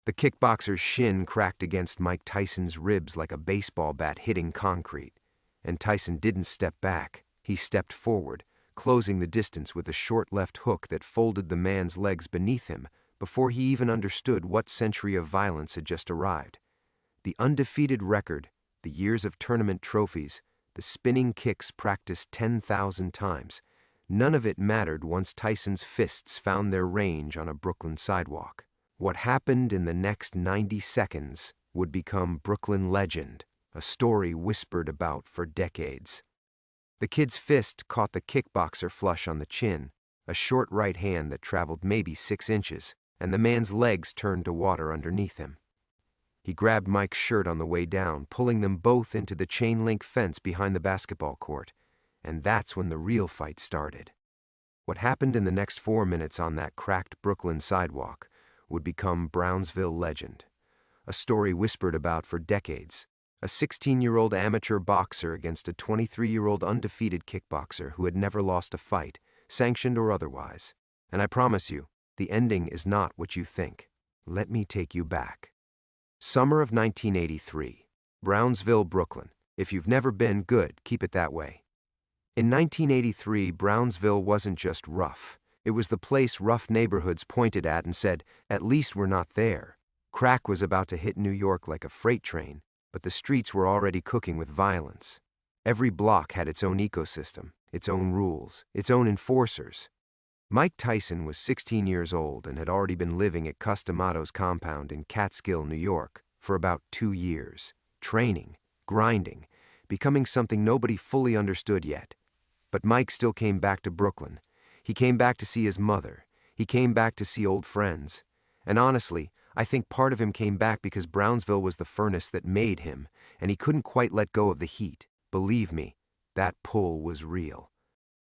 The kickboxer's shin cracked against Mike Tyson's ribs like a baseball bat hitting concrete. And Tyson didn't step back. He stepped forward, closing the distance with a short left hook that folded the man's legs beneath him before he even understood what century of violence had just arrived. The undefeated record, the years of tournament trophies, the spinning kicks practiced 10,000 times, none of it mattered once Tyson's fists found their range on a Brooklyn sidewalk. What happened in the next 90 seconds would become Brooklyn legend, a story whispered about for decades. The kid's fist caught the kickboxer flush on the chin, a short right hand that traveled maybe 6 inches, and the man's legs turned to water underneath him. He grabbed Mike's shirt on the way down, pulling them both into the chain-link fence behind the basketball court, and that's when the real fight started. What happened in the next 4 minutes on that cracked Brooklyn sidewalk would become Brownsville legend, a story whispered about for decades. A 16-year-old amateur boxer against a 23-year-old undefeated kickboxer who had never lost a fight, sanctioned or otherwise. And I promise you, the ending is not what you think. Let me take you back. Summer of 1983. Brownsville, Brooklyn. If you've never been, good, keep it that way. In 1983, Brownsville wasn't just rough. It was the place rough neighborhoods pointed at and said, "At least we're not there." Crack was about to hit New York like a freight train, but the streets were already cooking with violence. Every block had its own ecosystem, its own rules, its own enforcers. Mike Tyson was 16 years old and had already been living at Customato's compound in Catskill, New York, for about 2 years, training, grinding, becoming something nobody fully understood yet. But Mike still came back to Brooklyn. He came back to see his mother. He came back to see old friends. And honestly, I think part of him came back because Brownsville was the furnace that made him, and he couldn't quite let go of the heat. Believe me, that pull was real.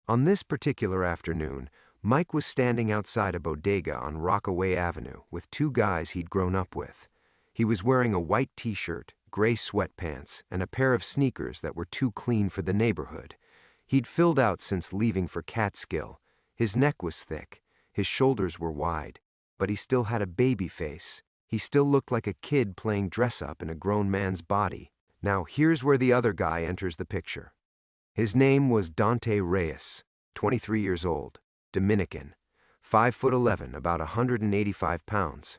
On this particular afternoon, Mike was standing outside a bodega on Rockaway Avenue with 2 guys he'd grown up with. He was wearing a white t-shirt, gray sweatpants, and a pair of sneakers that were too clean for the neighborhood. He'd filled out since leaving for Catskill. His neck was thick, his shoulders were wide, but he still had a baby face. He still looked like a kid playing dress-up in a grown man's body. Now here's where the other guy enters the picture. His name was Dante Reyes, 23 years old, Dominican, 5'11", about 185 pounds.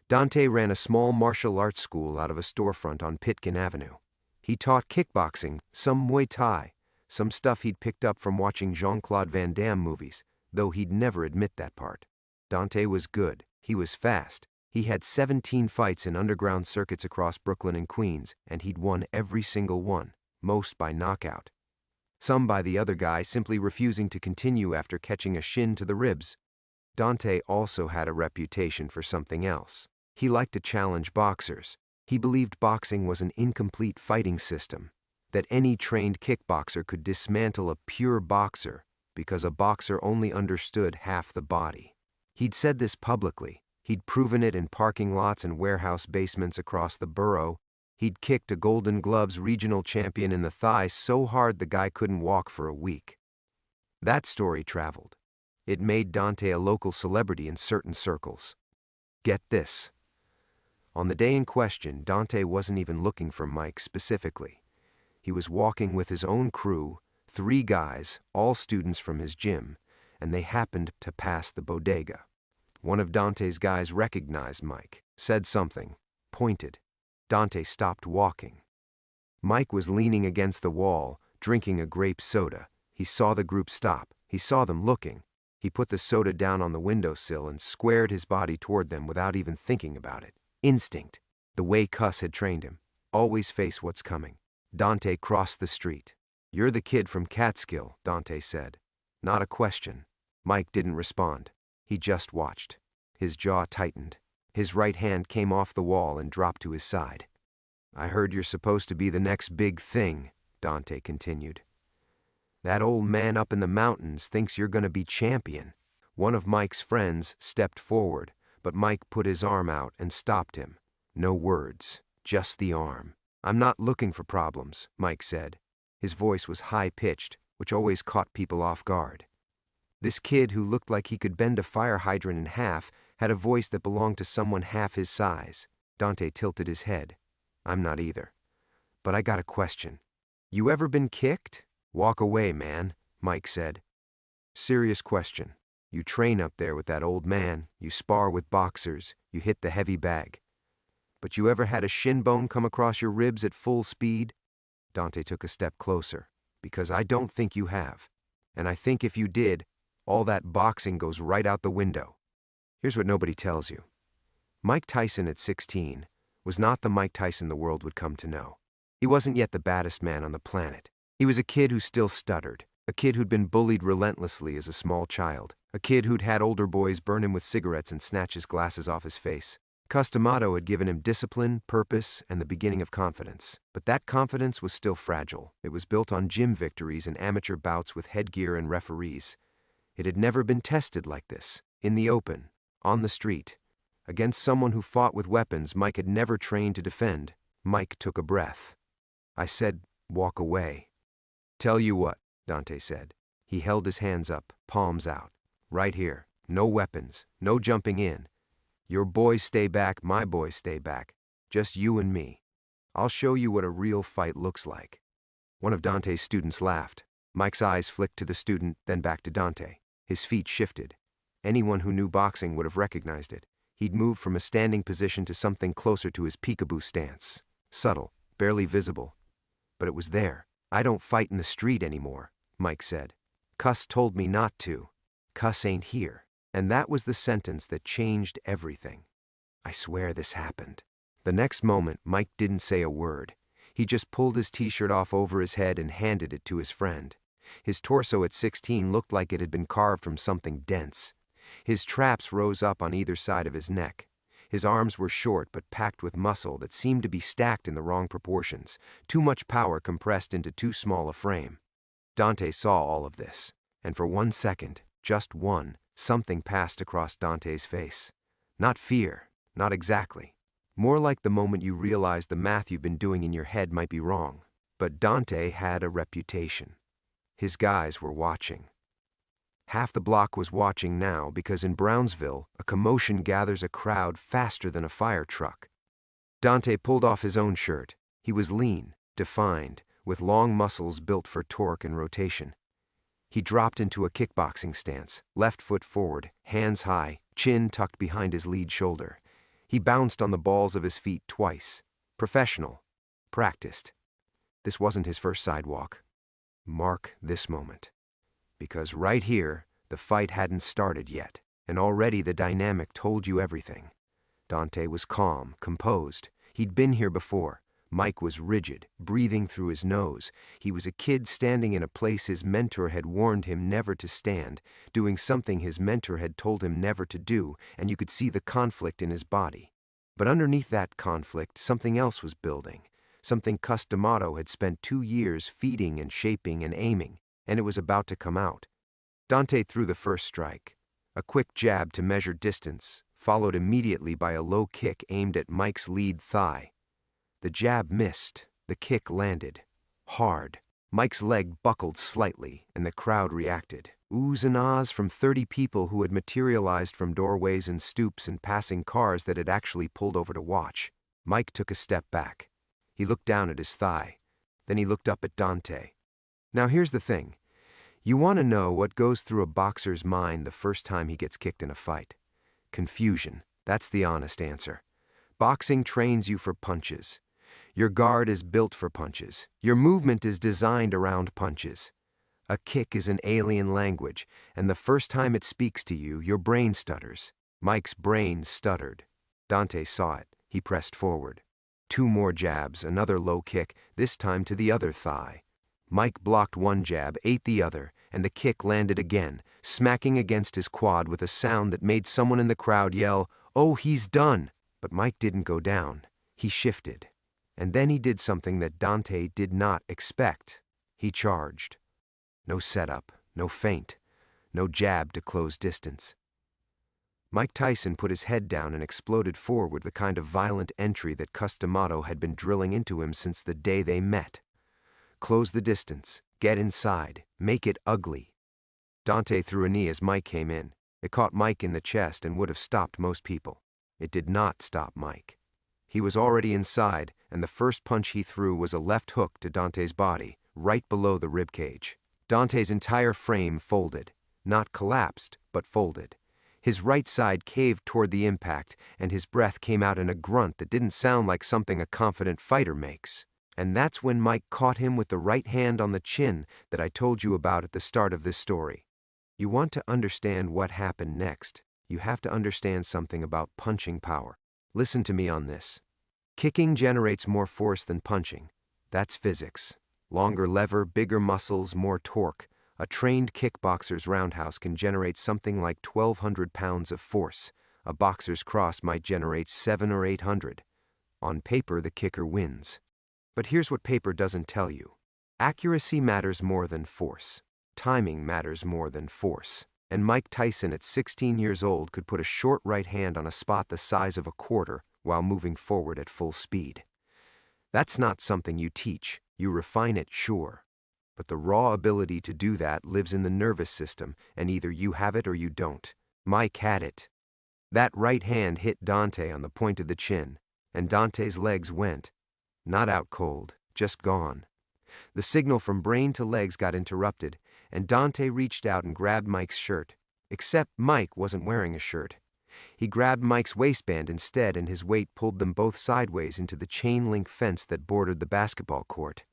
Dante ran a small martial arts school out of a storefront on Pitkin Avenue. He taught kickboxing, some Muay Thai, some stuff he'd picked up from watching Jean-Claude Van Damme movies, though he'd never admit that part. Dante was good. He was fast. He had 17 fights in underground circuits across Brooklyn and Queens, and he'd won every single one, most by knockout. Some by the other guy simply refusing to continue after catching a shin to the ribs. Dante also had a reputation for something else. He liked to challenge boxers. He believed boxing was an incomplete fighting system, that any trained kickboxer could dismantle a pure boxer because a boxer only understood half the body. He'd said this publicly. He'd proven it in parking lots and warehouse basements across the borough. He'd kicked a Golden Gloves regional champion in the thigh so hard the guy couldn't walk for a week. That story traveled. It made Dante a local celebrity in certain circles. Get this. On the day in question, Dante wasn't even looking for Mike specifically. He was walking with his own crew, 3 guys, all students from his gym, and they happened to pass the bodega. One of Dante's guys recognized Mike, said something, pointed. Dante stopped walking. Mike was leaning against the wall, drinking a grape soda. He saw the group stop. He saw them looking. He put the soda down on the windowsill and squared his body toward them without even thinking about it. Instinct, the way Cuss had trained him. Always face what's coming. Dante crossed the street. "You're the kid from Catskill," Dante said. Not a question. Mike didn't respond. He just watched. His jaw tightened. His right hand came off the wall and dropped to his side. "I heard you're supposed to be the next big thing," Dante continued. "That old man up in the mountains thinks you're gonna be champion." One of Mike's friends stepped forward, but Mike put his arm out and stopped him. No words, just the arm. "I'm not looking for problems," Mike said. His voice was high-pitched, which always caught people off guard. This kid who looked like he could bend a fire hydrant in half had a voice that belonged to someone half his size. Dante tilted his head. I'm not either. But I got a question. You ever been kicked? Walk away, man, Mike said. Serious question. You train up there with that old man, you spar with boxers, you hit the heavy bag. But you ever had a shin bone come across your ribs at full speed? Dante took a step closer. Because I don't think you have. And I think if you did, all that boxing goes right out the window. Here's what nobody tells you. Mike Tyson at 16 was not the Mike Tyson the world would come to know. He wasn't yet the baddest man on the planet. He was a kid who still stuttered, a kid who'd been bullied relentlessly as a small child, a kid who'd had older boys burn him with cigarettes and snatch his glasses off his face. Customato had given him discipline, purpose, and the beginning of confidence. But that confidence was still fragile. It was built on gym victories and amateur bouts with headgear and referees. It had never been tested like this, in the open, on the street, against someone who fought with weapons Mike had never trained to defend. Mike took a breath. I said, walk away. Tell you what, Dante said. He held his hands up, palms out. Right here. No weapons, no jumping in. Your boys stay back, my boys stay back. Just you and me. I'll show you what a real fight looks like. One of Dante's students laughed. Mike's eyes flicked to the student, then back to Dante. His feet shifted. Anyone who knew boxing would have recognized it. He'd moved from a standing position to something closer to his peekaboo stance. Subtle, barely visible. But it was there. I don't fight in the street anymore, Mike said. Cuss told me not to. Cuss ain't here. And that was the sentence that changed everything. I swear this happened. The next moment, Mike didn't say a word. He just pulled his t-shirt off over his head and handed it to his friend. His torso at 16 looked like it had been carved from something dense. His traps rose up on either side of his neck. His arms were short but packed with muscle that seemed to be stacked in the wrong proportions, too much power compressed into too small a frame. Dante saw all of this, and for 1 second, just one, something passed across Dante's face. Not fear, not exactly. More like the moment you realize the math you've been doing in your head might be wrong. But Dante had a reputation. His guys were watching. Half the block was watching now because in Brownsville, a commotion gathers a crowd faster than a fire truck. Dante pulled off his own shirt. He was lean, defined, with long muscles built for torque and rotation. He dropped into a kickboxing stance, left foot forward, hands high, chin tucked behind his lead shoulder. He bounced on the balls of his feet twice. Professional. Practiced. This wasn't his first sidewalk. Mark this moment. Because right here, the fight hadn't started yet, and already the dynamic told you everything. Dante was calm, composed. He'd been here before. Mike was rigid, breathing through his nose. He was a kid standing in a place his mentor had warned him never to stand, doing something his mentor had told him never to do, and you could see the conflict in his body. But underneath that conflict, something else was building, something Customato had spent 2 years feeding and shaping and aiming, and it was about to come out. Dante threw the first strike, a quick jab to measure distance, followed immediately by a low kick aimed at Mike's lead thigh. The jab missed, the kick landed. Hard. Mike's leg buckled slightly, and the crowd reacted. Oohs and ahs from 30 people who had materialized from doorways and stoops and passing cars that had actually pulled over to watch. Mike took a step back. He looked down at his thigh. Then he looked up at Dante. Now here's the thing. You want to know what goes through a boxer's mind the first time he gets kicked in a fight. Confusion. That's the honest answer. Boxing trains you for punches. Your guard is built for punches. Your movement is designed around punches. A kick is an alien language, and the first time it speaks to you, your brain stutters. Mike's brain stuttered. Dante saw it. He pressed forward. 2 more jabs, another low kick, this time to the other thigh. Mike blocked one jab, ate the other, and the kick landed again, smacking against his quad with a sound that made someone in the crowd yell, "Oh, he's done!" But Mike didn't go down. He shifted. And then he did something that Dante did not expect. He charged. No setup, no feint, no jab to close distance. Mike Tyson put his head down and exploded forward, the kind of violent entry that Customato had been drilling into him since the day they met. Close the distance, get inside, make it ugly. Dante threw a knee as Mike came in. It caught Mike in the chest and would have stopped most people. It did not stop Mike. He was already inside, and the first punch he threw was a left hook to Dante's body, right below the ribcage. Dante's entire frame folded. Not collapsed, but folded. His right side caved toward the impact, and his breath came out in a grunt that didn't sound like something a confident fighter makes. And that's when Mike caught him with the right hand on the chin that I told you about at the start of this story. You want to understand what happened next. You have to understand something about punching power. Listen to me on this. Kicking generates more force than punching. That's physics. Longer lever, bigger muscles, more torque. A trained kickboxer's roundhouse can generate something like 1,200 pounds of force. A boxer's cross might generate 700 or 800. On paper, the kicker wins. But here's what paper doesn't tell you. Accuracy matters more than force. Timing matters more than force. And Mike Tyson at 16 years old could put a short right hand on a spot the size of a quarter while moving forward at full speed. That's not something you teach. You refine it, sure. But the raw ability to do that lives in the nervous system, and either you have it or you don't. Mike had it. That right hand hit Dante on the point of the chin, and Dante's legs went. Not out cold, just gone. The signal from brain to legs got interrupted, and Dante reached out and grabbed Mike's shirt. Except Mike wasn't wearing a shirt. He grabbed Mike's waistband instead, and his weight pulled them both sideways into the chain-link fence that bordered the basketball court.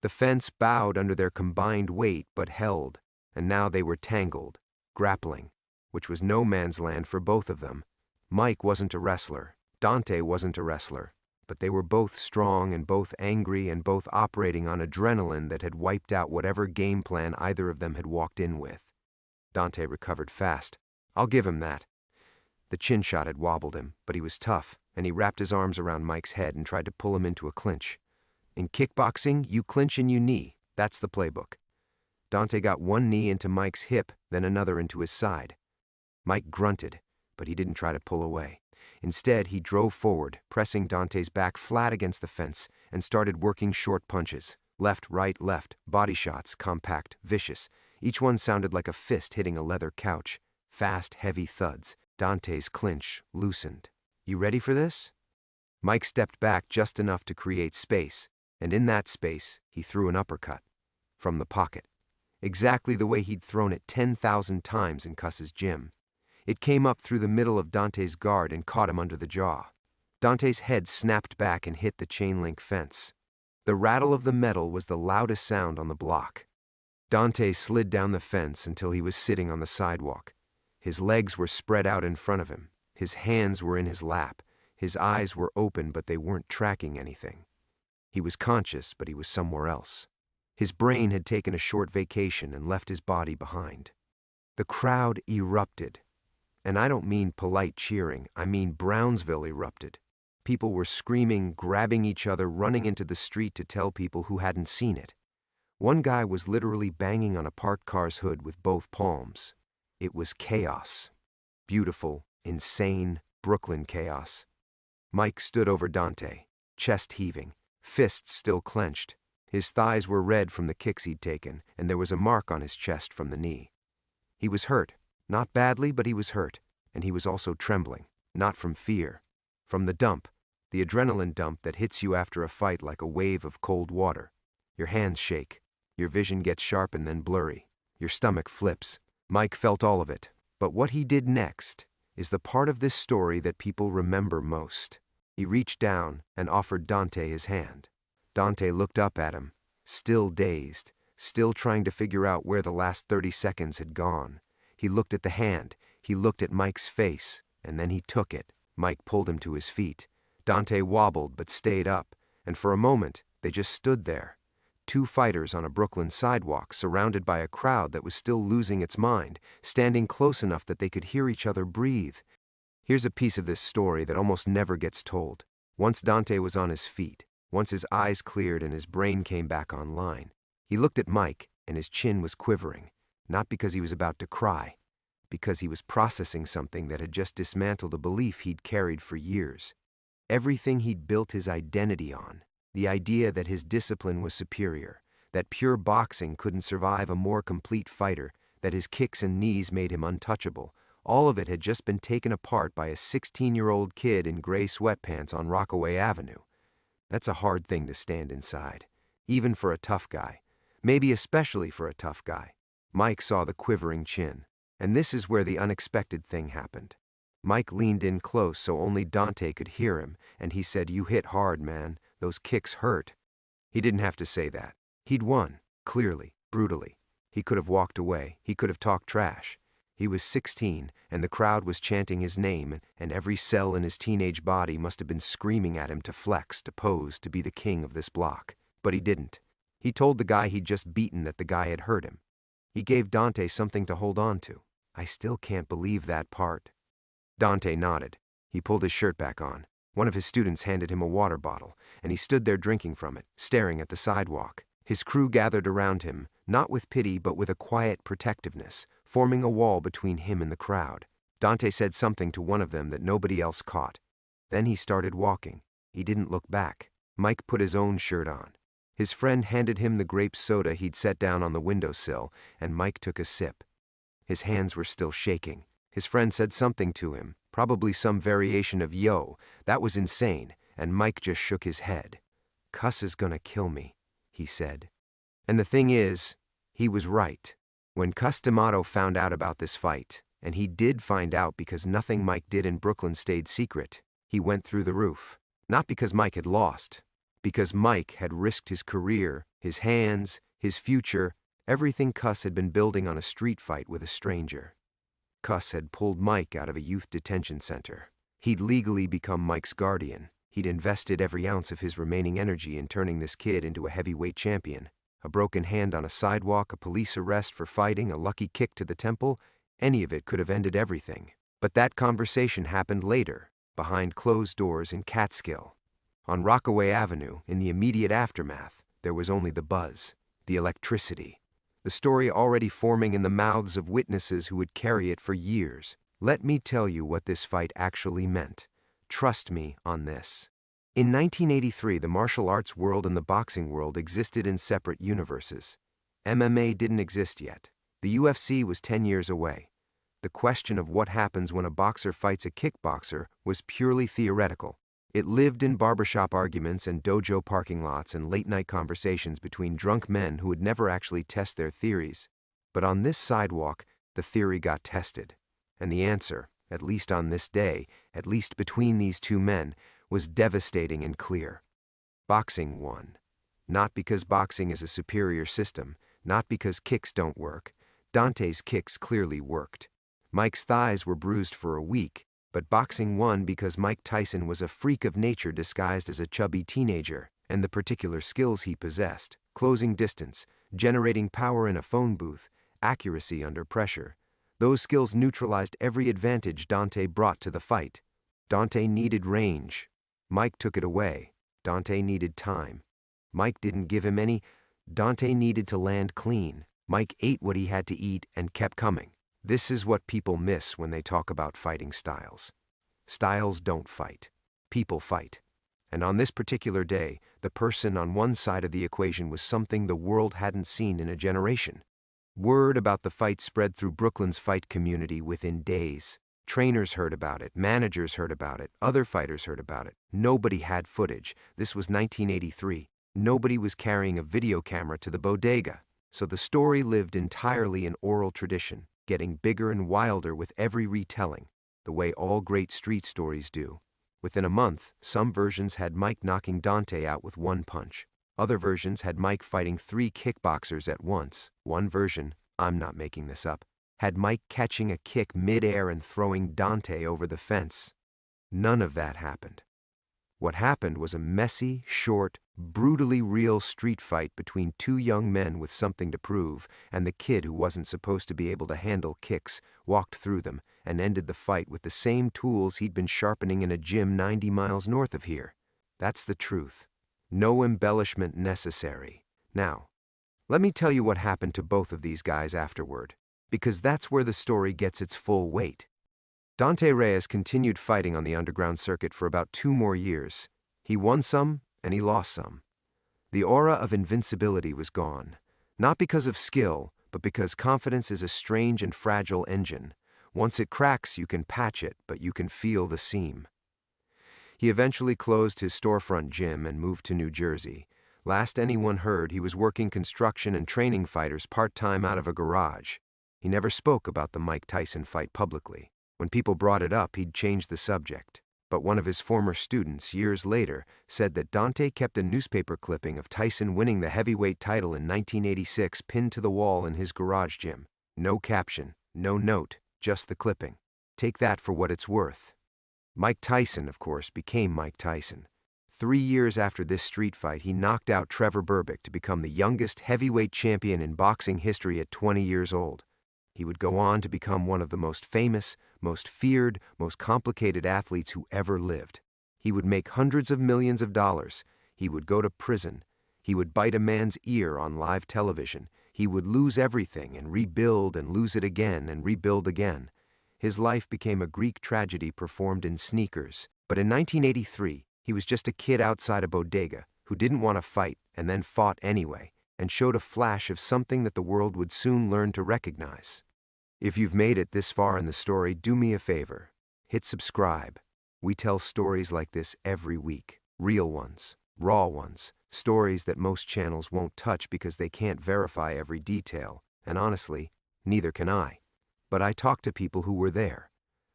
The fence bowed under their combined weight but held, and now they were tangled, grappling, which was no man's land for both of them. Mike wasn't a wrestler. Dante wasn't a wrestler. But they were both strong and both angry and both operating on adrenaline that had wiped out whatever game plan either of them had walked in with. Dante recovered fast. I'll give him that. The chin shot had wobbled him, but he was tough, and he wrapped his arms around Mike's head and tried to pull him into a clinch. In kickboxing, you clinch and you knee. That's the playbook. Dante got one knee into Mike's hip, then another into his side. Mike grunted, but he didn't try to pull away. Instead, he drove forward, pressing Dante's back flat against the fence, and started working short punches. Left, left, body shots, compact, vicious. Each one sounded like a fist hitting a leather couch. Fast, heavy thuds. Dante's clinch loosened. You ready for this? Mike stepped back just enough to create space, and in that space, he threw an uppercut. From the pocket. Exactly the way he'd thrown it 10,000 times in Cuss's gym. It came up through the middle of Dante's guard and caught him under the jaw. Dante's head snapped back and hit the chain-link fence. The rattle of the metal was the loudest sound on the block. Dante slid down the fence until he was sitting on the sidewalk. His legs were spread out in front of him. His hands were in his lap. His eyes were open, but they weren't tracking anything. He was conscious, but he was somewhere else. His brain had taken a short vacation and left his body behind. The crowd erupted. And I don't mean polite cheering, I mean Brownsville erupted. People were screaming, grabbing each other, running into the street to tell people who hadn't seen it. One guy was literally banging on a parked car's hood with both palms. It was chaos. Beautiful, insane, Brooklyn chaos. Mike stood over Dante, chest heaving, fists still clenched. His thighs were red from the kicks he'd taken, and there was a mark on his chest from the knee. He was hurt. Not badly, but he was hurt, and he was also trembling, not from fear, from the dump, the adrenaline dump that hits you after a fight like a wave of cold water. Your hands shake, your vision gets sharp and then blurry, your stomach flips. Mike felt all of it, but what he did next is the part of this story that people remember most. He reached down and offered Dante his hand. Dante looked up at him, still dazed, still trying to figure out where the last 30 seconds had gone. He looked at the hand, he looked at Mike's face, and then he took it. Mike pulled him to his feet. Dante wobbled but stayed up, and for a moment, they just stood there. Two fighters on a Brooklyn sidewalk, surrounded by a crowd that was still losing its mind, standing close enough that they could hear each other breathe. Here's a piece of this story that almost never gets told. Once Dante was on his feet, once his eyes cleared and his brain came back online, he looked at Mike, and his chin was quivering. Not because he was about to cry, because he was processing something that had just dismantled a belief he'd carried for years. Everything he'd built his identity on, the idea that his discipline was superior, that pure boxing couldn't survive a more complete fighter, that his kicks and knees made him untouchable, All of it had just been taken apart by a 16-year-old kid in gray sweatpants on Rockaway Avenue. That's a hard thing to stand inside, even for a tough guy, maybe especially for a tough guy. Mike saw the quivering chin, and this is where the unexpected thing happened. Mike leaned in close so only Dante could hear him, and he said, "You hit hard, man. Those kicks hurt." He didn't have to say that. He'd won, clearly, brutally. He could have walked away. He could have talked trash. He was 16, and the crowd was chanting his name, and every cell in his teenage body must have been screaming at him to flex, to pose, to be the king of this block. But he didn't. He told the guy he'd just beaten that the guy had hurt him. He gave Dante something to hold on to. "I still can't believe that part." Dante nodded. He pulled his shirt back on. One of his students handed him a water bottle, and he stood there drinking from it, staring at the sidewalk. His crew gathered around him, not with pity but with a quiet protectiveness, forming a wall between him and the crowd. Dante said something to one of them that nobody else caught. Then he started walking. He didn't look back. Mike put his own shirt on. His friend handed him the grape soda he'd set down on the windowsill, and Mike took a sip. His hands were still shaking. His friend said something to him, probably some variation of "Yo, that was insane," and Mike just shook his head. "Cuss is gonna kill me," he said. And the thing is, he was right. When Cus D'Amato found out about this fight, and he did find out because nothing Mike did in Brooklyn stayed secret, he went through the roof. Not because Mike had lost, because Mike had risked his career, his hands, his future, everything Cus had been building on a street fight with a stranger. Cus had pulled Mike out of a youth detention center. He'd legally become Mike's guardian. He'd invested every ounce of his remaining energy in turning this kid into a heavyweight champion. A broken hand on a sidewalk, a police arrest for fighting, a lucky kick to the temple, any of it could have ended everything. But that conversation happened later, behind closed doors in Catskill. On Rockaway Avenue, in the immediate aftermath, there was only the buzz, the electricity, the story already forming in the mouths of witnesses who would carry it for years. Let me tell you what this fight actually meant. Trust me on this. In 1983, the martial arts world and the boxing world existed in separate universes. MMA didn't exist yet. The UFC was 10 years away. The question of what happens when a boxer fights a kickboxer was purely theoretical. It lived in barbershop arguments and dojo parking lots and late-night conversations between drunk men who would never actually test their theories. But on this sidewalk, the theory got tested. And the answer, at least on this day, at least between these two men, was devastating and clear. Boxing won. Not because boxing is a superior system, not because kicks don't work. Dante's kicks clearly worked. Mike's thighs were bruised for a week, but boxing won because Mike Tyson was a freak of nature disguised as a chubby teenager, and the particular skills he possessed, closing distance, generating power in a phone booth, accuracy under pressure, those skills neutralized every advantage Dante brought to the fight. Dante needed range. Mike took it away. Dante needed time. Mike didn't give him any. Dante needed to land clean. Mike ate what he had to eat and kept coming. This is what people miss when they talk about fighting styles. Styles don't fight. People fight. And on this particular day, the person on one side of the equation was something the world hadn't seen in a generation. Word about the fight spread through Brooklyn's fight community within days. Trainers heard about it, managers heard about it, other fighters heard about it. Nobody had footage. This was 1983. Nobody was carrying a video camera to the bodega. So the story lived entirely in oral tradition, getting bigger and wilder with every retelling, the way all great street stories do. Within a month, some versions had Mike knocking Dante out with one punch. Other versions had Mike fighting 3 kickboxers at once. One version, I'm not making this up, had Mike catching a kick mid-air and throwing Dante over the fence. None of that happened. What happened was a messy, short, brutally real street fight between 2 young men with something to prove, and the kid who wasn't supposed to be able to handle kicks walked through them and ended the fight with the same tools he'd been sharpening in a gym 90 miles north of here. That's the truth. No embellishment necessary. Now, let me tell you what happened to both of these guys afterward, because that's where the story gets its full weight. Dante Reyes continued fighting on the underground circuit for about 2 more years. He won some, and he lost some. The aura of invincibility was gone, not because of skill, but because confidence is a strange and fragile engine. Once it cracks, you can patch it, but you can feel the seam. He eventually closed his storefront gym and moved to New Jersey. Last anyone heard, he was working construction and training fighters part-time out of a garage. He never spoke about the Mike Tyson fight publicly. When people brought it up, he'd change the subject. But one of his former students, years later, said that Dante kept a newspaper clipping of Tyson winning the heavyweight title in 1986 pinned to the wall in his garage gym. No caption, no note, just the clipping. Take that for what it's worth. Mike Tyson, of course, became Mike Tyson. 3 years after this street fight, he knocked out Trevor Berbick to become the youngest heavyweight champion in boxing history at 20 years old. He would go on to become one of the most famous, most feared, most complicated athletes who ever lived. He would make hundreds of millions of dollars. He would go to prison. He would bite a man's ear on live television. He would lose everything and rebuild and lose it again and rebuild again. His life became a Greek tragedy performed in sneakers. But in 1983, he was just a kid outside a bodega who didn't want to fight and then fought anyway, and showed a flash of something that the world would soon learn to recognize. If you've made it this far in the story, do me a favor. Hit subscribe. We tell stories like this every week. Real ones, raw ones, stories that most channels won't touch because they can't verify every detail. And honestly, neither can I. But I talked to people who were there.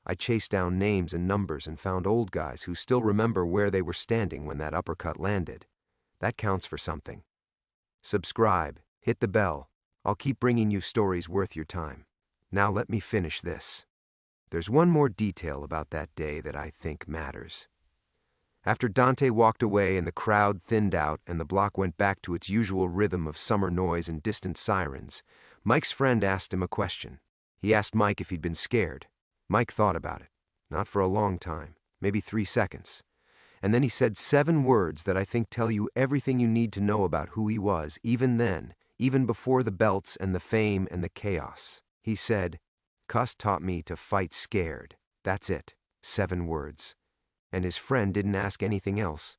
I chased down names and numbers and found old guys who still remember where they were standing when that uppercut landed. That counts for something. Subscribe, hit the bell. I'll keep bringing you stories worth your time. Now let me finish this. There's one more detail about that day that I think matters. After Dante walked away and the crowd thinned out and the block went back to its usual rhythm of summer noise and distant sirens, Mike's friend asked him a question. He asked Mike if he'd been scared. Mike thought about it. Not for a long time, maybe 3 seconds. And then he said 7 words that I think tell you everything you need to know about who he was, even then, even before the belts and the fame and the chaos. He said, "Cuss taught me to fight scared." That's it. 7 words. And his friend didn't ask anything else.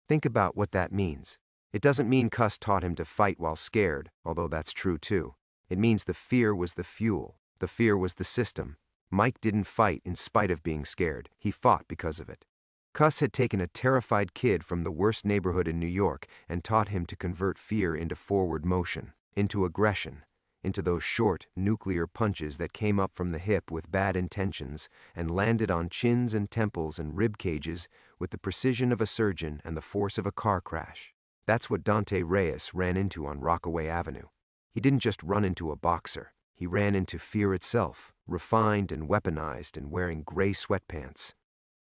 Think about what that means. It doesn't mean Cuss taught him to fight while scared, although that's true too. It means the fear was the fuel. The fear was the system. Mike didn't fight in spite of being scared. He fought because of it. Cuss had taken a terrified kid from the worst neighborhood in New York and taught him to convert fear into forward motion, into aggression, into those short, nuclear punches that came up from the hip with bad intentions and landed on chins and temples and rib cages with the precision of a surgeon and the force of a car crash. That's what Dante Reyes ran into on Rockaway Avenue. He didn't just run into a boxer. He ran into fear itself, refined and weaponized and wearing gray sweatpants.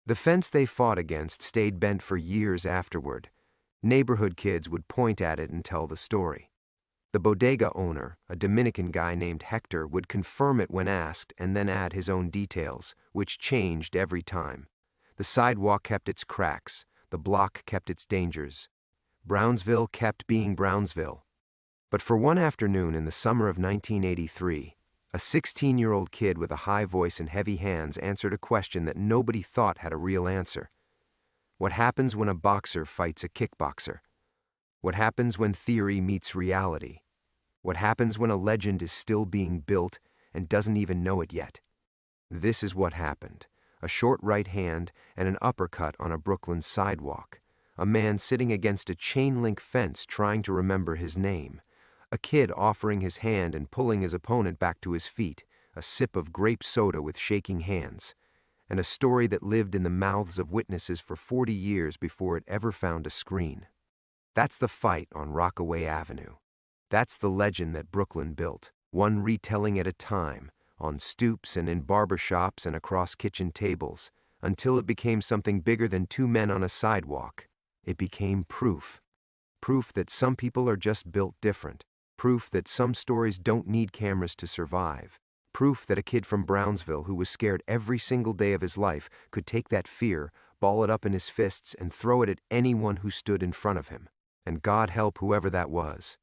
The fence they fought against stayed bent for years afterward. Neighborhood kids would point at it and tell the story. The bodega owner, a Dominican guy named Hector, would confirm it when asked and then add his own details, which changed every time. The sidewalk kept its cracks. The block kept its dangers. Brownsville kept being Brownsville. But for one afternoon in the summer of 1983, a 16-year-old kid with a high voice and heavy hands answered a question that nobody thought had a real answer. What happens when a boxer fights a kickboxer? What happens when theory meets reality? What happens when a legend is still being built and doesn't even know it yet? This is what happened. A short right hand and an uppercut on a Brooklyn sidewalk. A man sitting against a chain-link fence trying to remember his name. A kid offering his hand and pulling his opponent back to his feet, a sip of grape soda with shaking hands, and a story that lived in the mouths of witnesses for 40 years before it ever found a screen. That's the fight on Rockaway Avenue. That's the legend that Brooklyn built, one retelling at a time, on stoops and in barbershops and across kitchen tables, until it became something bigger than 2 men on a sidewalk. It became proof. Proof that some people are just built different. Proof that some stories don't need cameras to survive. Proof that a kid from Brownsville who was scared every single day of his life could take that fear, ball it up in his fists, and throw it at anyone who stood in front of him. And God help whoever that was.